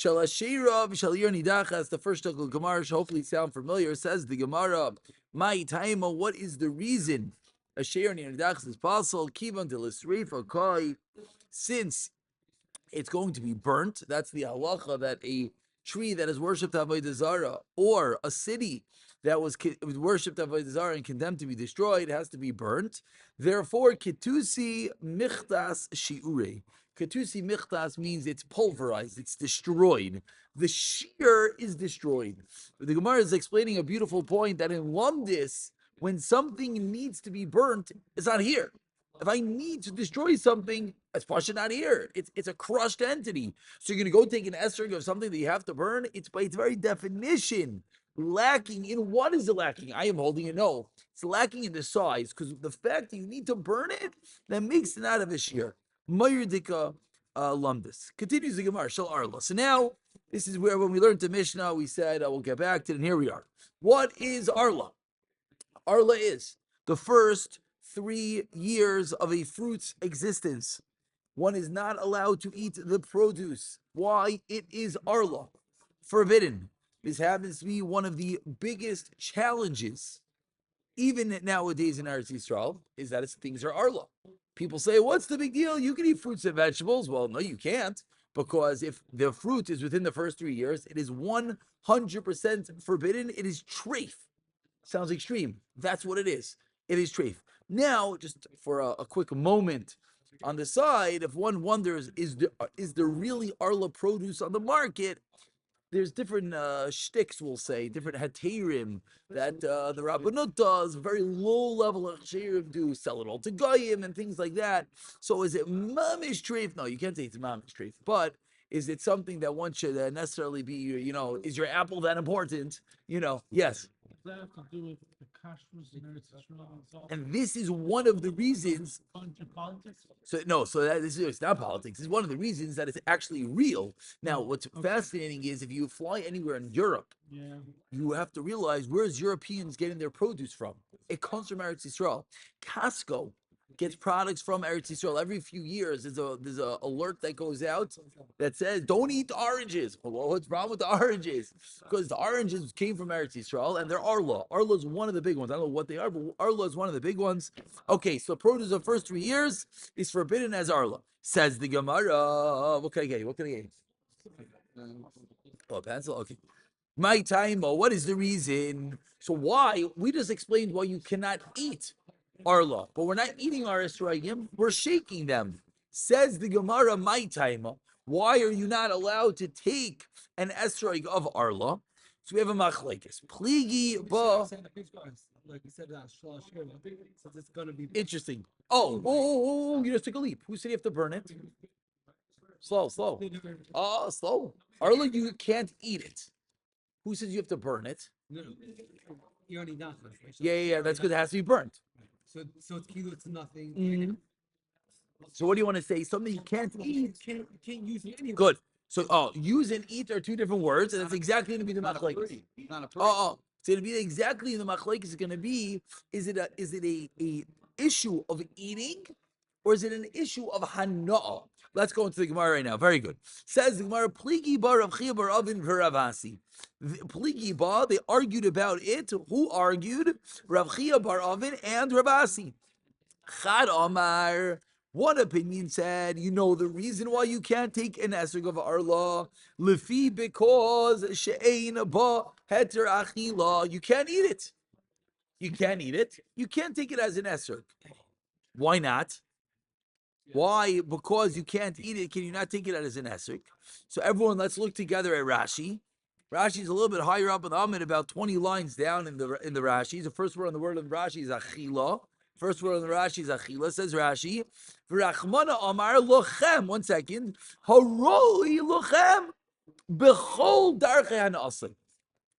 Shalashira v'shalir nidachas. The first shtickle Gemara should hopefully sound familiar. Says the Gemara, "My taima. What is the reason a sheir nidachas is possible? Kivan de l'sreifa koi. Since it's going to be burnt. That's the halacha that a tree that is worshipped avodah zara or a city that was worshipped avodah zara and condemned to be destroyed has to be burnt. Therefore, ketusi michtas shiure. Ketusi michtas means it's pulverized, it's destroyed. The shear is destroyed. The Gemara is explaining a beautiful point that in Lumdis, when something needs to be burnt, it's not here. If I need to destroy something, it's partially not here. It's a crushed entity. So you're going to go take an esrog of something that you have to burn. It's by its very definition lacking in what is it lacking? I am holding it. No, it's lacking in the size because the fact that you need to burn it that makes it out of a shear. Mayurdika lumdis continues the Gemara Shal Arla. So now this is where when we learned the Mishnah, we said we'll get back to it, and here we are. What is Arla? Arla is the first 3 years of a fruit's existence. One is not allowed to eat the produce. Why? It is arla, forbidden. This happens to be one of the biggest challenges, even nowadays in Eretz Yisrael, is that things are arla. People say, what's the big deal? You can eat fruits and vegetables. Well, no, you can't, because if the fruit is within the first 3 years, it is 100% forbidden. It is treif. Sounds extreme. That's what it is. It is treif. Now, just for a quick moment on the side, if one wonders, is there really Arla produce on the market? There's different shticks, we'll say, different heterim that the Rabbanut does, very low level of sherim do, sell it all to Goyim and things like that. So is it mamish treif? No, you can't say it's mamish treif, but is it something that one should necessarily be, is your apple that important? Yes. Does that have to do with the kashrus in Eretz Yisrael? And this is one of the reasons. Politics? It's not politics. It's one of the reasons that it's actually real. Now, what's fascinating is if you fly anywhere in Europe, you have to realize where's Europeans getting their produce from. It comes from Eretz Yisrael. Costco gets products from Eretz Yisrael. Every few years, there's a alert that goes out that says, don't eat the oranges. Well, what's wrong with the oranges? Because the oranges came from Eretz Yisrael, and they're Arla. Arla is one of the big ones. I don't know what they are, but Arla is one of the big ones. Okay, so produce of the first 3 years is forbidden as Arla. Says the Gemara. What can I get? Oh, a pencil? Okay. My time, what is the reason? So why? We just explained why you cannot eat Arla, but we're not eating our esrogim, we're shaking them. Says the Gemara, my time. Why are you not allowed to take an esrog of Arla? So we have a machlekes. Pligi ba. Like you said, since it's gonna be Interesting. Oh, you just took a leap. Who said you have to burn it? Slow. Slow. Arla, you can't eat it. Who says you have to burn it? No. You already done. Yeah. That's good. It has to be burnt. So it's kilo to nothing. Mm-hmm. So what do you want to say? Something you can't eat. You can't use it anyway. Good. So use and eat are two different words, and that's exactly going to be the machlekes. It's going to be exactly the machlekes is going to be. Is it a issue of eating, or is it an issue of hana'ah? Let's go into the Gemara right now. Very good. Says the Gemara, Pligi bar Rav Chia bar Avin v'Ravasi. Pligi bar, they argued about it. Who argued? Rav Chia bar Avin and Ravasi. Chad Amar. One opinion said, the reason why you can't take an esrog of Arla, lefi, because she'ein ba heter achila. You can't eat it. You can't take it as an esrog. Why not? Why? Because you can't eat it. Can you not take it as an esrog? So everyone, let's look together at Rashi. Rashi is a little bit higher up in the Amid, about 20 lines down in the Rashi. The first word on the word of Rashi is achila. First word on the Rashi is achila. Says Rashi, v'rachmana amar lochem. 1 second. Haroi lochem bechol darchei hanasei.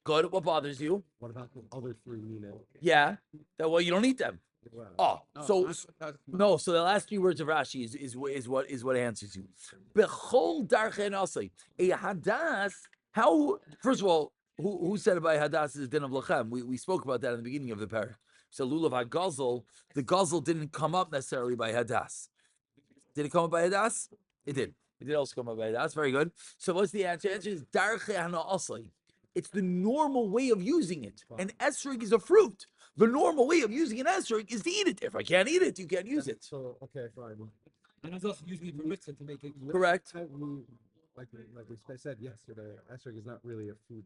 Good. What bothers you? What about the other 3 units? Yeah. Well, you don't eat them. Wow. So the last 3 words of Rashi is what answers you. Bechol darchei hanasei. A hadas. How? First of all, who said about hadas is din of lachem? We spoke about that in the beginning of the parak. So lulav hagazel, the gazel didn't come up necessarily by hadas. Did it come up by hadas? It did. We did also come up with that's very good. So what's the answer? The answer is darche hana'asai. It's the normal way of using it. An esrog is a fruit. The normal way of using an esrog is to eat it. If I can't eat it, you can't use it. So okay, fine. And it's also usually for mitzvah to make it. Correct. Like we said yesterday, esrog is not really a food.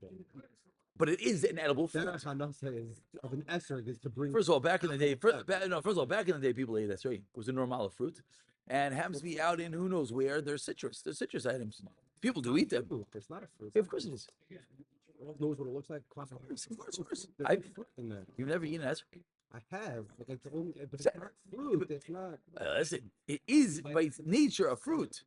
But it is an edible fruit. That hanasa is of an esrog is to bring. First of all, back in the day, back in the day, people ate esrog. It was a normal fruit, and happens to be out in who knows where. There's citrus. There's citrus items. People do eat them. It's not a fruit. Yeah, of course it is. Everyone knows what it looks like. Of course. There's fruit in there. You've never eaten esrog. I have, but it's only, but it's not fruit. It's not. Listen, it is by its nature a fruit.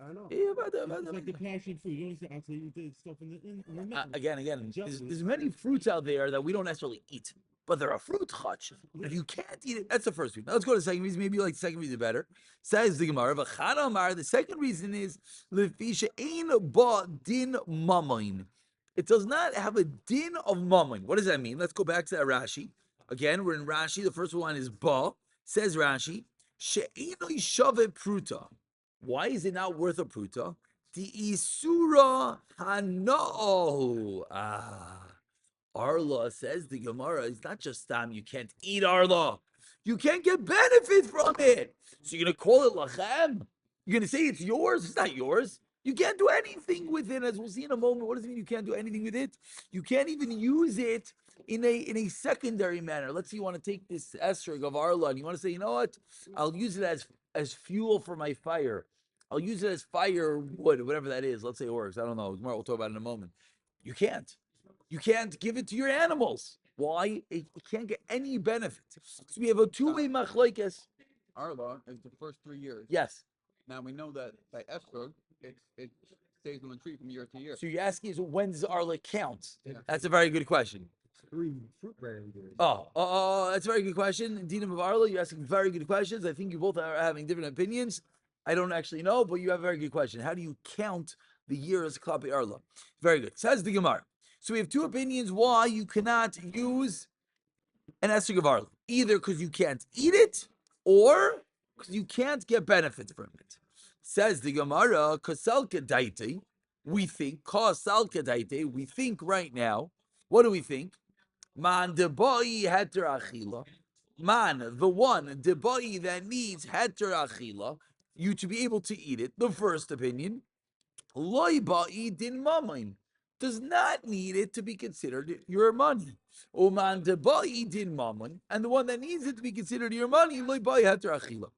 I know. Yeah, It's like the passion fruit. You don't see actually you did stuff in the middle. Again, there's many fruits out there that we don't necessarily eat, but they're a fruit chach. If you can't eat it, that's the first reason. Now let's go to the second reason. Maybe you like the second reason better. Says the Gemara, "V'chana amar." The second reason is lefisha ein ba din mamain. It does not have a din of mamain. What does that mean? Let's go back to that Rashi. Again, we're in Rashi. The first one is ba. Says Rashi, she'enoi shave pruta. Why is it not worth a pruta? The isura hana'ohu. Arla, says the Gemara, it's not just you can't eat arla. You can't get benefit from it. So you're going to call it lachem? You're going to say it's yours? It's not yours. You can't do anything with it, as we'll see in a moment. What does it mean you can't do anything with it? You can't even use it in a secondary manner. Let's say you want to take this esrog of arla and you want to say, you know what? I'll use it as fuel for my fire. I'll use it as firewood, whatever that is. Let's say it works. I don't know. We'll talk about it in a moment. You can't. You can't give it to your animals. Why? It can't get any benefit. So we have a two-way machlokes. Arla is the first 3 years. Yes. Now we know that by esrog, it stays on the tree from year to year. So you're asking is when does Arla count? Yeah. That's a very good question. 3 fruit bearing years. That's a very good question. Dina of Arla, you're asking very good questions. I think you both are having different opinions. I don't actually know, but you have a very good question. How do you count the years Klapi Arla? Very good. Says the Gemara. So we have two opinions why you cannot use an esrog of Arla. Either because you can't eat it, or because you can't get benefits from it. Says the Gemara, Kasalka Daite, we think, Kasalka Daite, we think right now, what do we think? Man debai heter achila. Man, the one, debai that needs heter achila, you to be able to eat it. The first opinion, loy ba'i din mamain, does not need it to be considered your money. Uman debai din mammon, and the one that needs it to be considered your money, loy ba'i heter achila.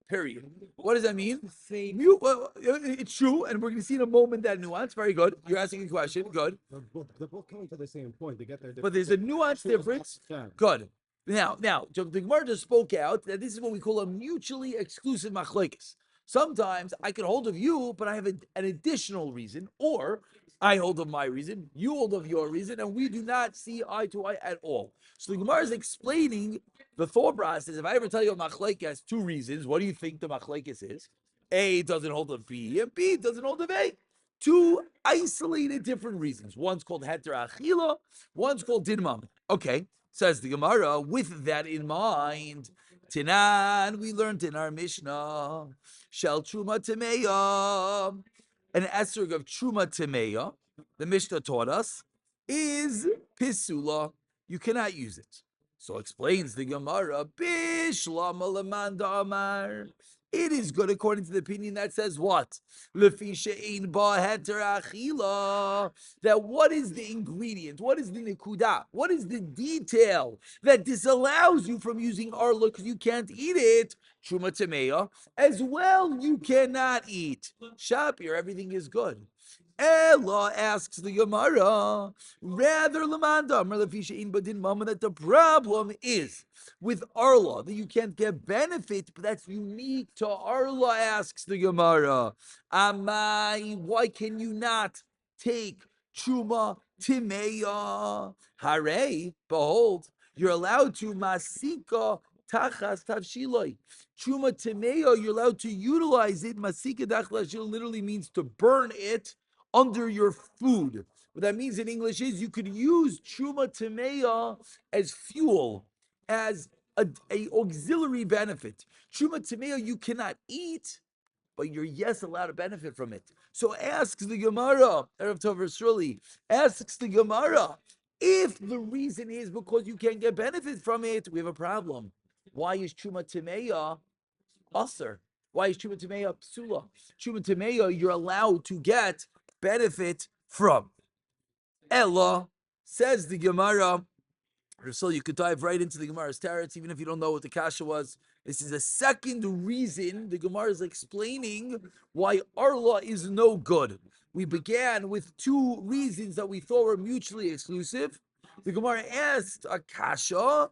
Period. What does that mean? It's true, and we're going to see in a moment that nuance. Very good. You're asking a question. Good. They're both coming to the same point. They get their But there's a nuance difference. Good. Now, the Gemara just spoke out that this is what we call a mutually exclusive machlokes. Sometimes I can hold of you, but I have an additional reason, or I hold of my reason, you hold of your reason, and we do not see eye to eye at all. So the Gemara is explaining the thought process. If I ever tell you a machlokes has 2 reasons, what do you think the machlokes is? A doesn't hold of B, and B doesn't hold of A. 2 isolated different reasons. One's called heter achila, one's called din mammon. Okay, says the Gemara, with that in mind, Tinan, we learned in our Mishnah, Shel Truma Temeya, an esrog of Truma Temeya, the Mishnah taught us, is Pisula. You cannot use it. So explains the Gemara, Bishlama Lamanda Amar. It is good according to the opinion that says what? That what is the ingredient? What is the nikuda? What is the detail that disallows you from using arla because you can't eat it? Truma temeya. As well, you cannot eat. Shapir, everything is good. Ella asks the Gemara, rather that the problem is with Arla, that you can't get benefit, but that's unique to Arla, asks the Gemara. Amai, why can you not take Truma Timeya? Hare, behold, you're allowed to Masika Tachas Tavshiloi. Truma Timeya, you're allowed to utilize it. Masika Tachas literally means to burn it under your food. What that means in English is you could use Truma Timeya as fuel, as a auxiliary benefit. Truma Timeya you cannot eat, but you're yes allowed to benefit from it. So asks the Gemara, Erev Tov Shirley, asks the Gemara, if the reason is because you can't get benefit from it, we have a problem. Why is Truma Timeya Aser? Why is Truma Timeya Psula? Truma Timeya, you're allowed to get benefit from. Ella, says the Gemara, so you could dive right into the Gemara's teretz, even if you don't know what the kasha was. This is a second reason the Gemara is explaining why Arla is no good. We began with two reasons that we thought were mutually exclusive. The Gemara asked a kasha,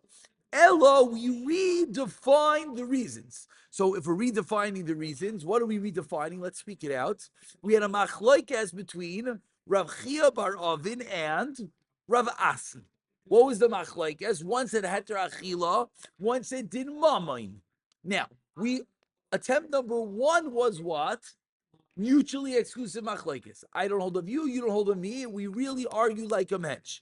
Ella, we redefine the reasons. So if we're redefining the reasons, what are we redefining? Let's speak it out. We had a machlokes between Rav Chia bar Avin and Rav Asi. What was the machlokes? One said heter achila, one said din mamain. Now, attempt number one was what? Mutually exclusive machlokes. I don't hold of you, you don't hold of me. We really argue like a match.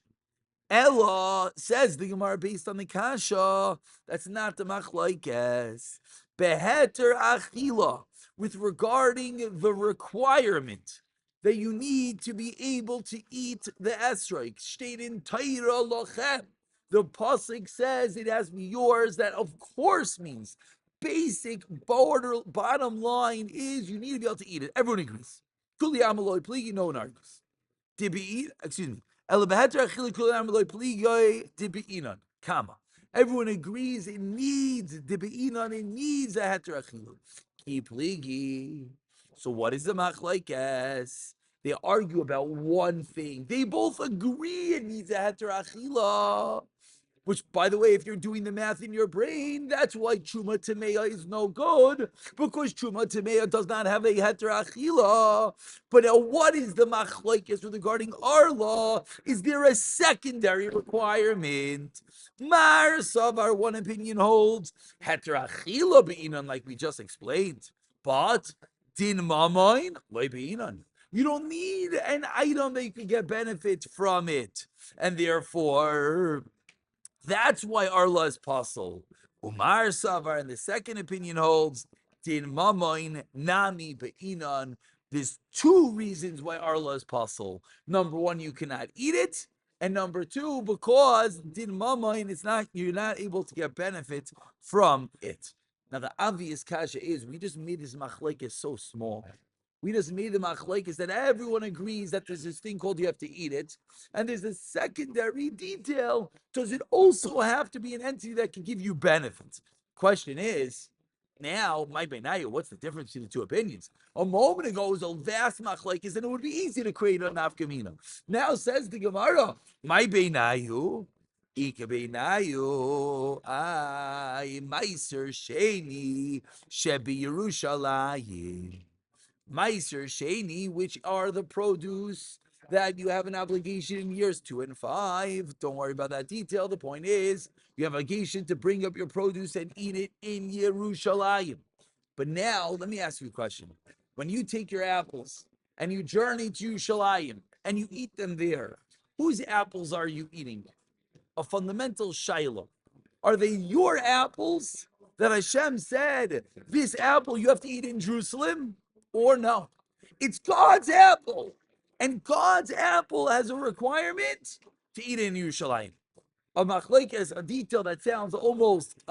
Ella, says the Gemara, based on the kasha, that's not the machlokes. Beheter achila, with regarding the requirement that you need to be able to eat the esrog. State in Torah lochem. The pasuk says it has to be yours. That of course means basic bottom line is you need to be able to eat it. Everyone agrees. Kuli amaloi pligi, no one argues. Excuse me. Comma. Everyone agrees it needs dibi'inan, it needs a heter achilu. Ki pligi. So what is the machlokes? They argue about one thing. They both agree it needs a heter achila. Which, by the way, if you're doing the math in your brain, that's why Truma Tameya is no good, because Truma Tameya does not have a heter achila. But now, what is the machlokes regarding Arla? Is there a secondary requirement? Mar Savar, one opinion holds, heter achila be'inan, like we just explained. But din mamain, loy be'inan. You don't need an item that you can get benefit from it. And therefore, that's why Arla is possible. Umar Savar, and the second opinion holds, Din Mamoin, Nami Be'inan. There's two reasons why Arla is possible. Number one, you cannot eat it. And number two, because Din Mamoin, you're not able to get benefit from it. Now, the obvious kasha is, we just made this machlokes so small. We just made the machlokes that everyone agrees that there's this thing called you have to eat it. And there's a secondary detail. Does it also have to be an entity that can give you benefits? Question is, now, my beinayu, what's the difference between the two opinions? A moment ago, it was a vast machlokes, and it would be easy to create a nafkamina. Now says the Gemara, my beinayu, Ika beinayu, ay, meiser sheni, shebi Yerushalayim. Meiser Sheni, which are the produce that you have an obligation in years 2 and 5. Don't worry about that detail. The point is, you have an obligation to bring up your produce and eat it in Yerushalayim. But now, let me ask you a question. When you take your apples and you journey to Yerushalayim and you eat them there, whose apples are you eating? A fundamental shiloh. Are they your apples that Hashem said, this apple you have to eat in Jerusalem? Or no? It's God's apple. And God's apple has a requirement to eat it in Yerushalayim. A machlokes, a detail that sounds almost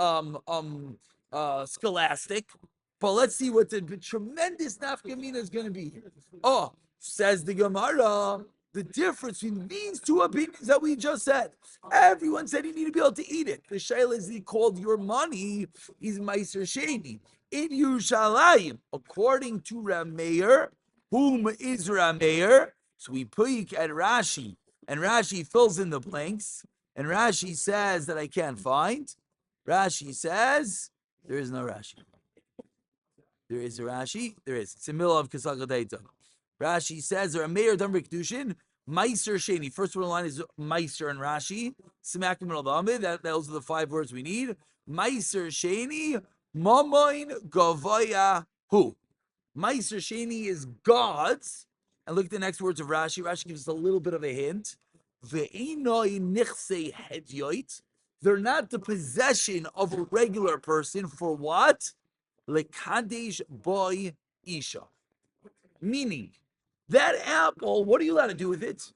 scholastic, but let's see what the tremendous nafkamina is going to be. Oh, says the Gemara, the difference between these two opinions that we just said. Everyone said you need to be able to eat it. The shayla is called your money is meiser sheni. In Yerushalayim, according to Rameir, whom is Rameir? So we peek at Rashi, and Rashi fills in the blanks, and Rashi says that I can't find. Rashi says, there is no Rashi. There is a Rashi, there is. It's in the middle of Kesach Hadaita. Rashi says, Rameir Dam Rikdushin, Meiser Sheni. First one line is Meiser and Rashi. Smack in the middle of the Amid. Those are the 5 words we need. Meiser Sheni, Mamoin Gavaya Hu. Meiser Sheni is God's. And look at the next words of Rashi. Rashi gives us a little bit of a hint. Ve'enoi nichse hedyoit. They're not the possession of a regular person for what? Lekadesh boy isha. Meaning, that apple, what are you allowed to do with it?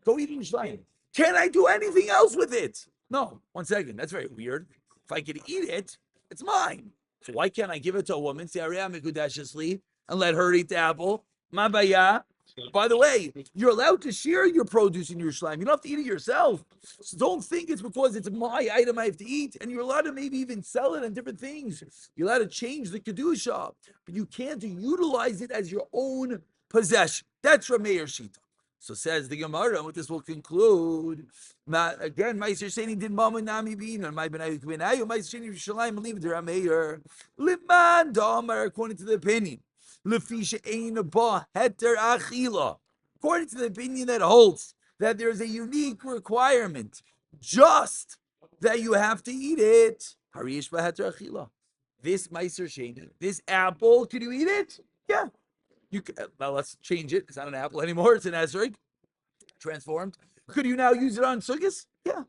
Go eat in Yerushalayim. Can I do anything else with it? No. 1 second. That's very weird. If I could eat it, it's mine. So why can't I give it to a woman, and let her eat the apple? Mabaya. By the way, you're allowed to share your produce in your slime. You don't have to eat it yourself. So don't think it's because it's my item I have to eat. And you're allowed to maybe even sell it on different things. You're allowed to change the kedusha, but you can't utilize it as your own possession. That's Rameir Shita. So says the Gemara, and with this will conclude. Again, Meiser Sheni did Mama Nami Bin, and my Benayu Benayu, Meiser Sheni Shalim, leave the Rameir. Liman Damar, according to the opinion. Lefisha Ein Ba Heter Achila. According to the opinion that holds that there's a unique requirement, just that you have to eat it. Harish Ba Heter Achila. This Meiser Sheni, this apple, can you eat it? Yeah. You can, now let's change it. It's not an apple anymore. It's an esrog, transformed. Could you now use it on sukkahs? Yeah.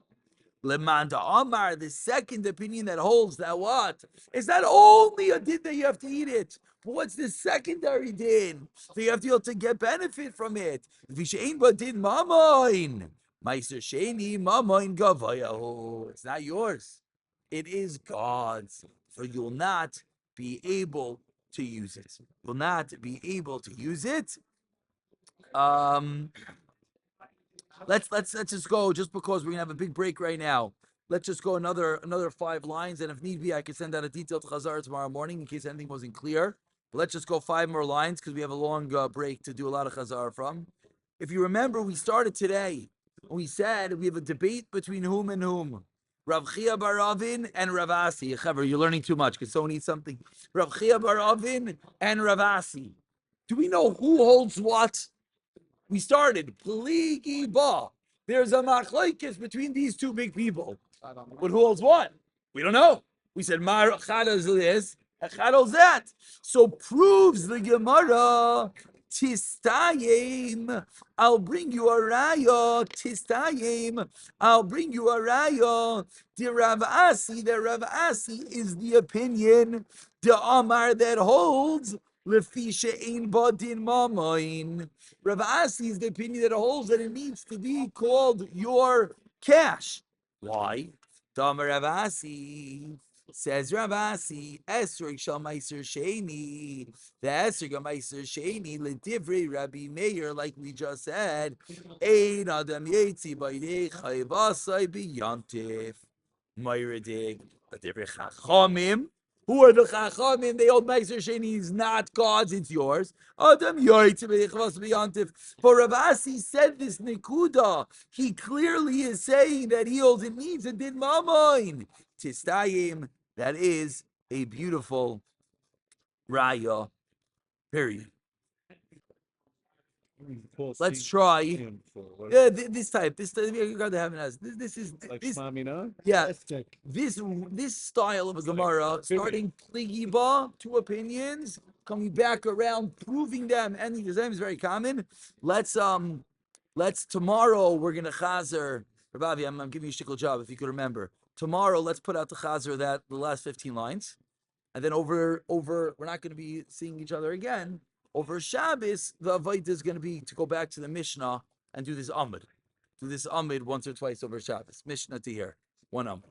Lemanda Amar, the second opinion that holds that what? Is that only a din that you have to eat it. But what's the secondary din? So you have to be able to get benefit from it. Vishain but din mamoin. Meiser Sheni mamoin gavayahu. It's not yours. It is God's. So you'll not be able to use it. Will not be able to use it. Let's just go, just because we're gonna have a big break right now. Let's just go another 5 lines, and if need be, I can send out a detailed chazar tomorrow morning in case anything wasn't clear. But let's just go 5 more lines because we have a long break to do a lot of chazar from. If you remember, we started today. We said we have a debate between whom and whom. Rav Chia bar Avin and Rav Asi. Chaver, you're learning too much. Can someone eat something? Rav Chia bar Avin and Rav Asi. Do we know who holds what? We started Pligi Ba. There's a machlokes between these two big people. But who holds what? We don't know. We said Mar Chados this, Chados that. So proves the Gemara. Tistayim, I'll bring you a raya. Tistayim, I'll bring you a raya. The Rav Asi is the opinion. The Amar that holds Lefisha ein badin mamoin. Rav Asi is the opinion that holds that it needs to be called your cash. Why? Damar Rav Asi. Says Rav Asi, Esrog shal meiser sheni. The Esrog of meiser sheni ledivri Rabbi Meir, like we just said, ein adam yetzi b'idei chayvasai b'yantif. Meiradik, ledivri chachamim. Who are the chachamim? They hold meiser sheni is not God's, it's yours. Adam yetzi b'idei chayvasai b'yantif. For Rav Asi said this nekuda. He clearly is saying that he holds it needs a din mamoin. Tistayim, that is a beautiful raya, period. Let's try. Yeah, this type. You got to have an. This is Like this. Shmamina? Yeah, this style of a Gemara, starting Pligiba, 2 opinions, coming back around, proving them, and the exam is very common. Let's tomorrow we're gonna chazer. Rabavi, I'm giving you a shtickle job if you could remember. Tomorrow, let's put out the chazer the last 15 lines, and then over we're not going to be seeing each other again. Over Shabbos, the avodah is going to be to go back to the Mishnah and do this Amid once or twice over Shabbos. Mishnah to here, 1 Amid.